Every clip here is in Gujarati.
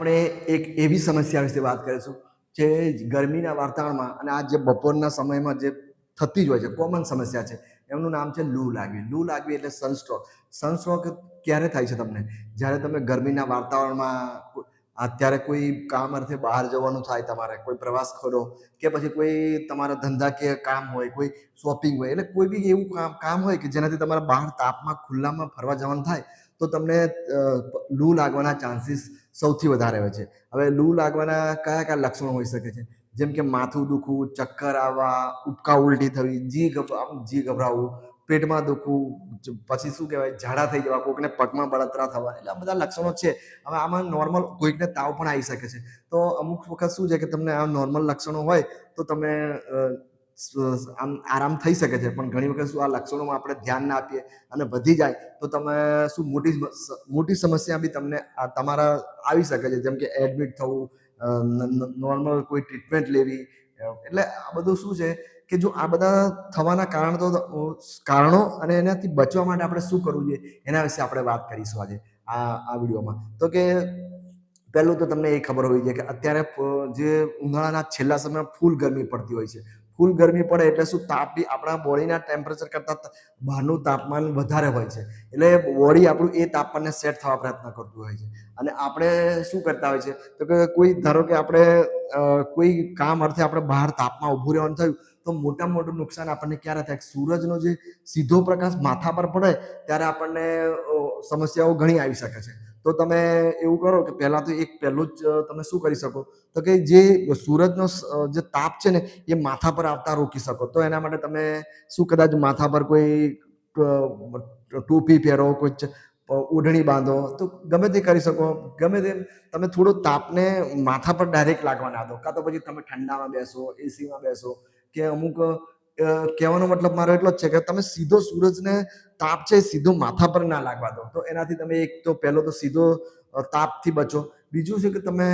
આપણે એક એવી સમસ્યા વિશે વાત કરીશું જે ગરમીના વાતાવરણમાં અને આ જે બપોરના સમયમાં જે થતી જ હોય છે, કોમન સમસ્યા છે. એમનું નામ છે લૂ લાગવી. લૂ લાગવી એટલે સનસ્ટ્રોક. સનસ્ટ્રોક ક્યારે થાય છે તમને? જ્યારે તમે ગરમીના વાતાવરણમાં અત્યારે કોઈ કામ અર્થે બહાર જવાનું થાય, તમારે કોઈ પ્રવાસ કરો કે પછી કોઈ તમારા ધંધાકીય કામ હોય, કોઈ શોપિંગ હોય, એટલે કોઈ બી એવું કામ હોય કે જેનાથી તમારે બહાર તાપમાં ખુલ્લામાં ફરવા જવાનું થાય, તો તમને લૂ લાગવાના ચાન્સીસ સૌથી વધારે હોય છે. હવે લૂ લાગવાના કયા કયા લક્ષણો હોઈ શકે છે? જેમ કે માથું દુખવું, ચક્કર આવવા, ઉબકા ઉલટી થવી, જી ગભરાવું, પેટમાં દુખવું, પછી શું કહેવાય, ઝાડા થઈ જવા, કોઈકને પગમાં બળતરા થવા, એટલે આ બધા લક્ષણો છે. હવે આમાં નોર્મલ કોઈકને તાવ પણ આવી શકે છે. તો અમુક વખત શું છે કે તમને આ નોર્મલ લક્ષણો હોય તો તમે આમ આરામ થઈ શકે છે, પણ ઘણી વખત શું આ લક્ષણોમાં આપણે ધ્યાન ના આપીએ અને વધી જાય તો તમે શું મોટી સમસ્યા બી તમને તમારા આવી શકે છે, જેમ કે એડમિટ થવું, નોર્મલ કોઈ ટ્રીટમેન્ટ લેવી. એટલે આ બધું શું છે કે જો આ બધા થવાના કારણો અને એનાથી બચવા માટે આપણે શું કરવું જોઈએ એના વિશે આપણે વાત કરીશું આજે આ વિડીયોમાં. તો કે પહેલું તો તમને એ ખબર હોવી જોઈએ કે અત્યારે જે ઉનાળાના છેલ્લા સમયમાં ફૂલ ગરમી પડતી હોય છે. ફૂલ ગરમી પડે એટલે શું, તાપ બી આપણા બોડીના ટેમ્પરેચર કરતાં બહારનું તાપમાન વધારે હોય છે. એટલે બોડી આપણું એ તાપમાનને સેટ થવા પ્રયત્ન કરતું હોય છે. અને આપણે શું કરતા હોય છે તો કે કોઈ ધારો કે આપણે કોઈ કામ અર્થે આપણે બહાર તાપમાં ઊભું રહેવાનું થયું તો મોટામાં મોટું નુકસાન આપણને ક્યારે થાય? સૂરજનો જે સીધો પ્રકાશ માથા પર પડે ત્યારે આપણને સમસ્યાઓ ઘણી આવી શકે છે. તો તમે એવું કરો કે પહેલું જ તમે શું કરી શકો તો કે જે સૂરજનો જે તાપ છે ને એ માથા પર આવતા રોકી શકો. તો એના માટે તમે શું, કદાચ માથા પર કોઈ ટોપી પહેરો, કોઈ ઓઢણી બાંધો, તો ગમે તે કરી શકો. ગમે તેમ તમે થોડો તાપને માથા પર ડાયરેક્ટ લાગવા ના દો, કાં તો પછી તમે ઠંડામાં બેસો, એસીમાં બેસો, કે અમુક કહેવાનો મતલબ મારો એટલો જ છે કે તમે સીધો સૂરજને તાપ છે સીધો માથા પર ના લાગવા દો. તો એનાથી તમે એક તો પહેલો તો સીધો તાપથી બચો. બીજું છે કે તમે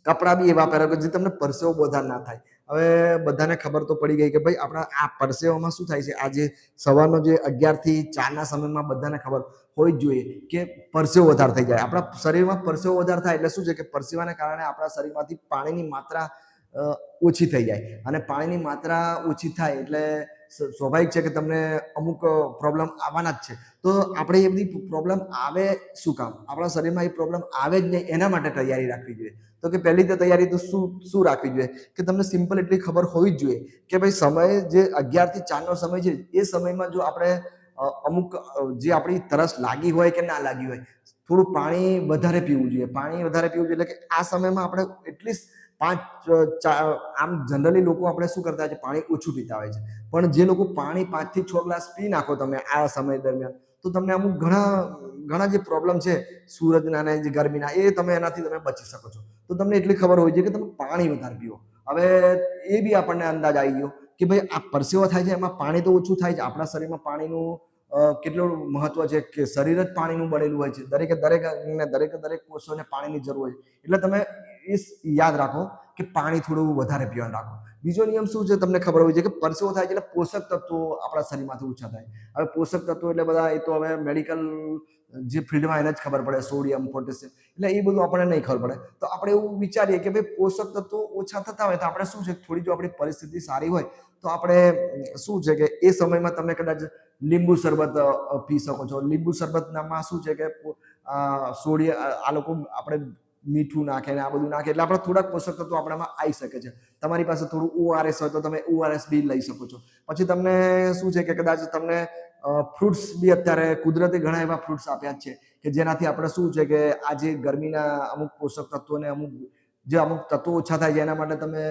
કપડાં બી એવા પહેરો કે જે તમને પરસેવો વધારે ના થાય. હવે બધાને ખબર તો પડી ગઈ કે ભાઈ આપણા આ પરસેવામાં શું થાય છે, આજે સવારનો જે 11 થી 4 ના સમયમાં બધાને ખબર હોવી જ જોઈએ કે પરસેવો વધારે થઈ જાય. આપણા શરીરમાં પરસેવો વધારે થાય એટલે શું છે કે પરસેવાને કારણે આપણા શરીરમાંથી પાણીની માત્રા ઓછી થઈ જાય, અને પાણીની માત્રા ઓછી થાય એટલે સ્વાભાવિક છે કે તમને અમુક પ્રોબ્લેમ આવવાના જ છે. તો આપણે એ બધી પ્રોબ્લેમ આવે શું કામ? આપણા શરીરમાં એ પ્રોબ્લેમ આવે જ નહીં એના માટે તૈયારી રાખવી જોઈએ. તો કે પહેલી તો તૈયારી તો શું રાખવી જોઈએ કે તમને સિમ્પલ એટલી ખબર હોવી જ જોઈએ કે ભાઈ સમય જે 11 થી 4 નો સમય છે એ સમયમાં જો આપણે અમુક જે આપણી તરસ લાગી હોય કે ના લાગી હોય, થોડું પાણી વધારે પીવું જોઈએ. પાણી વધારે પીવું જોઈએ એટલે કે આ સમયમાં આપણે એટલીસ્ટ આમ જનરલી લોકો આપણે શું કરતા હોય છે, પાણી ઓછું પીતા હોય છે. પણ જે લોકો પાણી 5 થી 6 ગ્લાસ પી નાખો તમે આ સમય દરમિયાન, તો તમને અમુક ઘણા જે પ્રોબ્લેમ છે સૂરજના ને જે ગરમીના, એ તમે એનાથી તમે બચી શકો છો. તો તમને એટલી ખબર હોવી જોઈએ કે તમે પાણી વધારે પીવો. હવે એ બી આપણને અંદાજ આવી ગયો કે ભાઈ આ પરસેવો થાય છે એમાં પાણી તો ઓછું થાય છે. આપણા શરીરમાં પાણીનું કેટલું મહત્વ છે કે શરીર જ પાણીનું બનેલું હોય છે. દરેક કોષોને પાણીની જરૂર હોય છે. એટલે તમે એ યાદ રાખો કે પાણી થોડું વધારે પીવાનું રાખો. બીજો નિયમ શું છે તમને ખબર હોવી જોઈએ કે પરસેવો થાય છે એટલે પોષક તત્વો આપણા શરીરમાંથી ઓછા થાય. હવે પોષક તત્વો એટલે બધા એ તો હવે મેડિકલ જે ફિલ્ડમાં એને જ ખબર પડે, સોડિયમ, પોટેશિયમ, એટલે એ બધું આપણને નહીં ખબર પડે. તો આપણે એવું વિચારીએ કે ભાઈ પોષક તત્વો ઓછા થતા હોય તો આપણે શું છે, થોડી જો આપણી પરિસ્થિતિ સારી હોય તો આપણે શું છે કે એ સમયમાં તમે કદાચ લીંબુ શરબત પી શકો છો. લીંબુ શરબતમાં શું છે કે આ લોકો આપણે મીઠું નાખે ને આ બધું નાખે એટલે આપણે થોડાક પોષક તત્વો આપણામાં આવી શકે છે. તમારી પાસે થોડું ORS હોય તો તમે ORS બી લઈ શકો છો. પછી તમને શું છે કે કદાચ તમને ફ્રૂટ્સ બી અત્યારે કુદરતે ઘણા એવા ફ્રૂટ્સ આપ્યા છે કે જેનાથી આપણે શું છે કે આજે ગરમીના અમુક પોષક તત્વોને અમુક તત્વો ઓછા થાય છે એના માટે તમે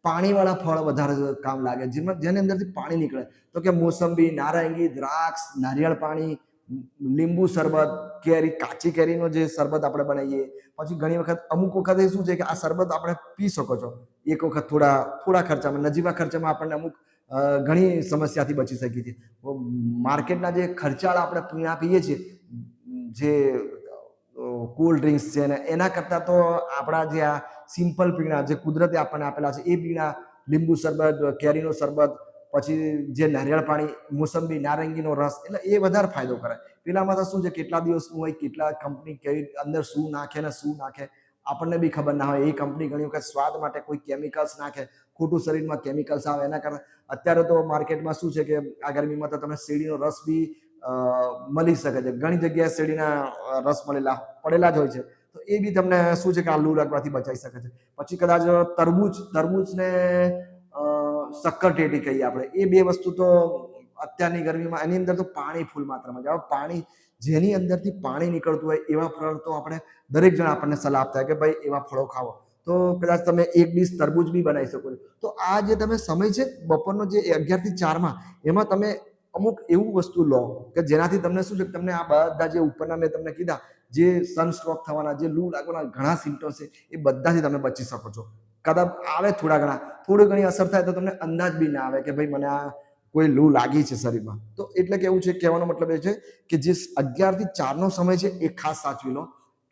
પાણીવાળા ફળ વધારે કામ લાગે, જેની અંદરથી પાણી નીકળે. તો કે મોસંબી, નારંગી, દ્રાક્ષ, નારિયેળ પાણી, લીંબુ શરબત, કાચી કેરીનો જે શરબત આપણે બનાવીએ. પછી ઘણી વખત અમુક વખત શું છે કે આ શરબત આપણે પી શકો છો એક વખત થોડા ખર્ચામાં, નજીવા ખર્ચામાં આપણને અમુક ઘણી સમસ્યાથી બચી શકીએ છીએ. માર્કેટના જે ખર્ચાળા આપણે પીણા પીએ છીએ, જે કોલ્ડ ડ્રિંક્સ છે ને એના કરતાં તો આપણા જે આ સિમ્પલ પીણા જે કુદરતે આપણને આપેલા છે એ પીણા, લીંબુ શરબત, કેરીનો શરબત, પછી જે નારિયેળ પાણી, મોસંબી, નારંગીનો રસ, એટલે એ વધારે ફાયદો કરે. પેલામાં તો શું છે કેટલા દિવસનું હોય, કેટલા કંપની કેવી અંદર શું નાખે ને શું નાખે, આપણને બી ખબર ના હોય. એ કંપની ઘણી વખત સ્વાદ માટે કોઈ કેમિકલ્સ નાખે, ખોટું શરીરમાં કેમિકલ્સ આવે. એના કારણે અત્યારે તો માર્કેટમાં શું છે કે આ ગરમીમાં તો તમે શેરડીનો રસ બી મળી શકે છે. ઘણી જગ્યાએ શેરડીના રસ પડેલા જ હોય છે. તો એ બી તમને શું છે કે આ લૂ લાગવાથી બચાવી શકે છે. પછી કદાચ તરબૂચને શક્કરટેટી કહીએ આપણે, એ બે વસ્તુ તો અત્યારની ગરમીમાં એની અંદર તો પાણી ફૂલ માત્રામાં જાય. પાણી જેની અંદરથી પાણી નીકળતું હોય એવા ફળ તો આપણે દરેક જણ આપણને સલાહ આપતા હોય કે ભાઈ એવા ફળો ખાવો. તો કદાચ તમે એક ડીશ તરબૂચ બી બનાવી શકો છો. તો આ જે તમે સમય છે બપોરનો જે 11 થી 4 એમાં તમે અમુક એવું વસ્તુ લો કે જેનાથી તમને શું છે કે તમને આ બધા જે ઉપરના મેં તમને કીધા જે સનસ્ટ્રોક થવાના, જે લૂ લાગવાના ઘણા સિમ્પટમ્સ છે એ બધાથી તમે બચી શકો છો. કદાચ આવે થોડી ઘણી અસર થાય તો તમને અંદાજ બી ના આવે કે ભાઈ મને આ કોઈ લૂ લાગી છે શરીરમાં. તો એટલે કેવું છે, કહેવાનો મતલબ એ છે કે જે 11 થી 4 સમય છે એ ખાસ સાચવી લો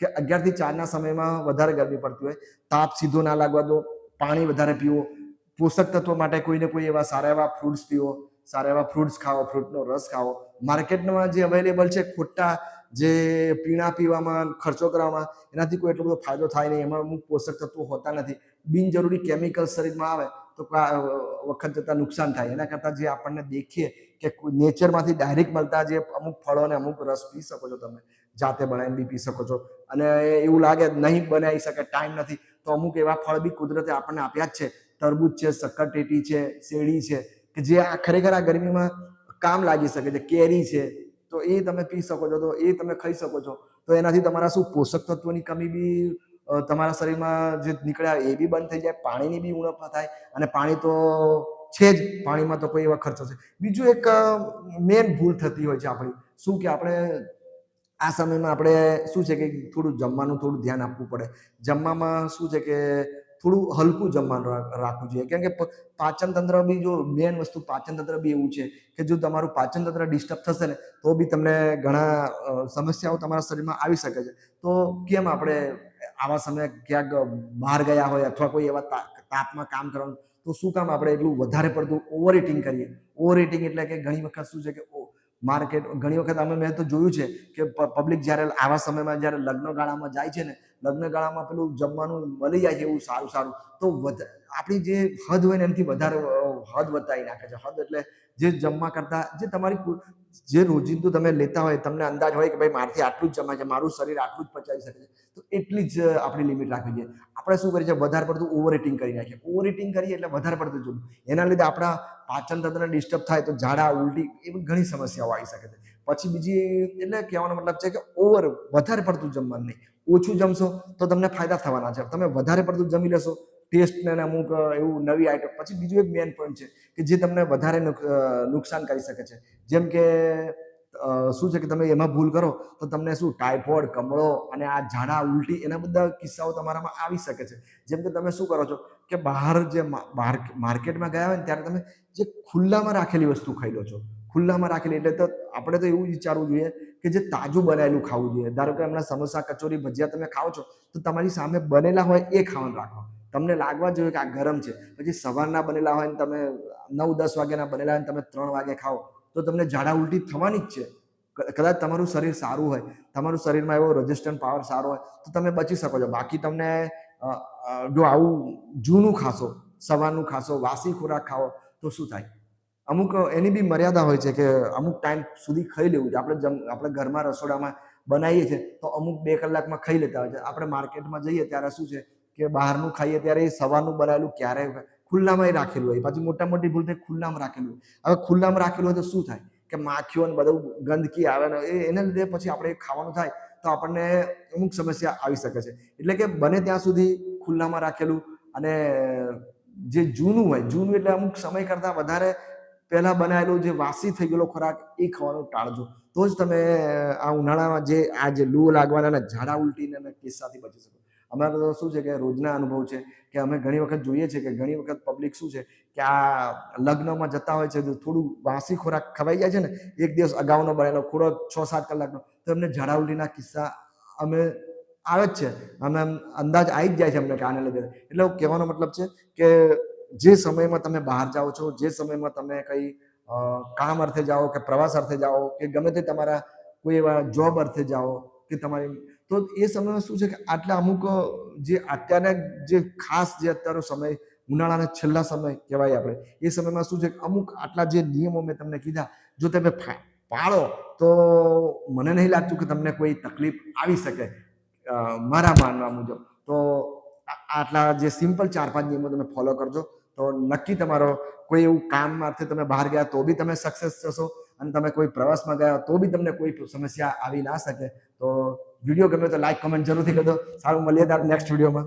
કે 11 થી 4 સમયમાં વધારે ગરમી પડતી હોય, તાપ સીધો ના લાગવા દો, પાણી વધારે પીવો, પોષક તત્વો માટે કોઈને કોઈ એવા સારા એવા ફ્રૂટ્સ પીવો, સારા એવા ફ્રૂટ્સ ખાઓ, ફ્રૂટનો રસ ખાઓ. માર્કેટમાં જે અવેલેબલ છે ખોટા જે પીણા પીવામાં ખર્ચો કરવામાં એનાથી કોઈ એટલો બધો ફાયદો થાય નહીં. એમાં અમુક પોષક તત્વો હોતા નથી. બિનજરૂરી કેમિકલ શરીરમાં આવે તો વખત જતાં નુકસાન થાય. એના કરતાં જે આપણને દેખીએ કે નેચરમાંથી ડાયરેક્ટ મળતા જે અમુક ફળો અને અમુક રસ પી શકો છો, તમે જાતે બનાવીને બી પી શકો છો. અને એવું લાગે નહીં બનાવી શકે, ટાઈમ નથી, તો અમુક એવા ફળ બી કુદરતે આપણને આપ્યા જ છે. તરબૂચ છે, શક્કરટેટી છે, શેરડી છે કે જે આ ખરેખર આ ગરમીમાં કામ લાગી શકે છે. કેરી છે તો એ તમે પી શકો છો, તો એ તમે ખાઈ શકો છો. તો એનાથી તમારા શું પોષક તત્વોની કમી બી તમારા શરીરમાં જે નીકળ્યા એ બી બંધ થઈ જાય, પાણીની બી ઉણપ ન થાય. અને પાણી તો છે જ, પાણીમાં તો કોઈ એવા ખર્ચો છે. બીજું એક મેન ભૂલ થતી હોય છે આપણી, શું કે આપણે આ સમયમાં આપણે શું છે કે થોડું જમવાનું થોડું ધ્યાન આપવું પડે. જમવામાં શું છે કે થોડું હલકું જમવાનું રાખવું જોઈએ. કેમ કે પાચન તંત્ર બી, જો મેન વસ્તુ પાચન તંત્ર બી એવું છે કે જો તમારું પાચન તંત્ર ડિસ્ટર્બ થશે ને તો બી તમને ઘણા સમસ્યાઓ તમારા શરીરમાં આવી શકે છે. તો કેમ આપણે આવા સમયે ક્યાંક બહાર ગયા હોય અથવા કોઈ એવા તાપમાં કામ કરવાનું, તો શું કામ આપણે એટલું વધારે પડતું ઓવર ઇટિંગ કરીએ. ઓવર ઇટિંગ એટલે કે ઘણી વખત શું છે કે ઘણી વખત મેં તો જોયું છે કે પબ્લિક જ્યારે આવા સમયમાં જ્યારે લગ્ન ગાળામાં જાય છે ને, લગ્ન ગાળામાં પેલું જમવાનું મળી જાય છે એવું સારું સારું, તો આપણી જે હદ હોય ને એનાથી વધારે હદ બતાવી નાખે છે. હદ એટલે જે જમવા કરતા જે તમારી જે રોજિંદુ તમે લેતા હોય, તમને અંદાજ હોય કે ભાઈ મારથી આટલું જ જમાય છે, મારું શરીર આટલું જ પચાવી શકે છે, તો એટલી જ આપણી લિમિટ રાખવી જોઈએ. આપણે શું કરીએ છીએ, વધારે પડતું ઓવર ઇટિંગ કરી નાખીએ. ઓવર ઇટિંગ કરીએ એટલે વધારે પડતું જોવું, એના લીધે આપણા પાચન તંત્ર ડિસ્ટર્બ થાય તો ઝાડા, ઉલટી એવી ઘણી સમસ્યાઓ આવી શકે છે. પછી બીજી એટલે કહેવાનો મતલબ છે કે વધારે પડતું જમવાનું નહીં. ઓછું જમશો તો તમને ફાયદા થવાના છે. તમે વધારે પડતું જમી લેશો, ટેસ્ટને અમુક એવું નવી આઈટમ. પછી બીજું એક મેન પોઈન્ટ છે કે જે તમને વધારે નુકસાન કરી શકે છે. જેમ કે શું છે કે તમે એમાં ભૂલ કરો તો તમને શું ટાઇફોઇડ, કમળો અને આ ઝાડા, ઉલટી એના બધા કિસ્સાઓ તમારામાં આવી શકે છે. જેમ કે તમે શું કરો છો કે માર્કેટમાં ગયા હોય ને ત્યારે તમે જે ખુલ્લામાં રાખેલી વસ્તુ ખાઈ લો છો. ખુલ્લામાં રાખેલી એટલે તો આપણે તો એવું વિચારવું જોઈએ કે જે તાજું બનાવેલું ખાવું જોઈએ. ધારો કે હમણાં સમોસા, કચોરી, ભજીયા તમે ખાઓ છો તો તમારી સામે બનેલા હોય એ ખાવાનું રાખો. તમને લાગવા જોઈએ કે આ ગરમ છે. પછી સવારના બનેલા હોય ને તમે 9-10 વાગ્યાના બનેલા હોય ને તમે 3 વાગે ખાઓ તો તમને ઝાડા ઉલટી થવાની જ છે. કદાચ તમારું શરીર સારું હોય, તમારું શરીરમાં એવો રેઝિસ્ટન્ટ પાવર સારો હોય તો તમે બચી શકો છો. બાકી તમને જો આવું જૂનું ખાશો, સવારનું ખાશો, વાસી ખોરાક ખાઓ તો શું થાય? અમુક એની બી મર્યાદા હોય છે કે અમુક ટાઈમ સુધી ખાઈ લેવું છે. આપણે ઘરમાં રસોડામાં બનાવીએ છીએ તો અમુક 2 કલાકમાં ખાઈ લેતા હોય છે. આપણે માર્કેટમાં જઈએ ત્યારે શું છે કે બહારનું ખાઈએ ત્યારે એ સવારનું બનાવેલું ક્યારેય ખુલ્લામાં રાખેલું હોય. પાછી મોટી ભૂલ થાય ખુલ્લામાં રાખેલું હોય. હવે ખુલ્લામાં રાખેલું હોય તો શું થાય કે માખીઓ ને બધું ગંદકી આવે ને એના લીધે પછી આપણે ખાવાનું થાય તો આપણને અમુક સમસ્યા આવી શકે છે. એટલે કે બને ત્યાં સુધી ખુલ્લામાં રાખેલું અને જે જૂનું એટલે અમુક સમય કરતા વધારે પહેલા બનાવેલું જે વાસી થઈ ગયેલો ખોરાક એ ખાવાનું ટાળજો. તો જ તમે આ ઉનાળામાં જે લૂ લાગવાના અને ઝાડા ઉલટીના કિસ્સાથી બચી શકો. અમારે તો શું છે કે રોજના અનુભવ છે કે અમે ઘણી વખત જોઈએ છે કે ઘણી વખત પબ્લિક શું છે કે આ લગ્નમાં જતા હોય છે તો થોડું વાસી ખોરાક ખવાઈ જાય છે ને, એક દિવસ અગાઉનો બનેલો ખોરાક 6-7 કલાકનો, તો એમને ઝાડા ઉલટીના કિસ્સા અમે આવે જ છે. અમે અંદાજ આવી જ જાય છે અમને કે આને લીધે. એટલે કહેવાનો મતલબ છે કે જે સમયમાં તમે બહાર જાઓ છો, જે સમયમાં તમે કંઈ કામ અર્થે જાઓ કે પ્રવાસ અર્થે જાઓ કે ગમે તે તમારા કોઈ એવા જોબ અર્થે જાઓ કે તમારી તો એ સમયમાં શું છે કે આટલા અમુક જે અત્યારના જે ખાસ જે અત્યારનો સમય ઉનાળાના છેલ્લા સમય કહેવાય આપણે, એ સમયમાં શું છે કે અમુક આટલા જે નિયમો મેં તમને કીધા, જો તમે પાળો તો મને નહીં લાગતું કે તમને કોઈ તકલીફ આવી શકે મારા માનવા મુજબ. તો આટલા જે સિમ્પલ 4-5 નિયમો તમે ફોલો કરજો તો નક્કી તમારો કોઈ એવું કામ માટે તમે બહાર ગયા તો બી તમે સક્સેસ થશો, અને તમે કોઈ પ્રવાસમાં ગયા તો બી તમને કોઈ સમસ્યા આવી ના શકે. તો વિડીયો ગમે તો લાઈક કમેન્ટ જરૂરથી કરજો. સારું, મળીએ નેક્સ્ટ વિડીયોમાં.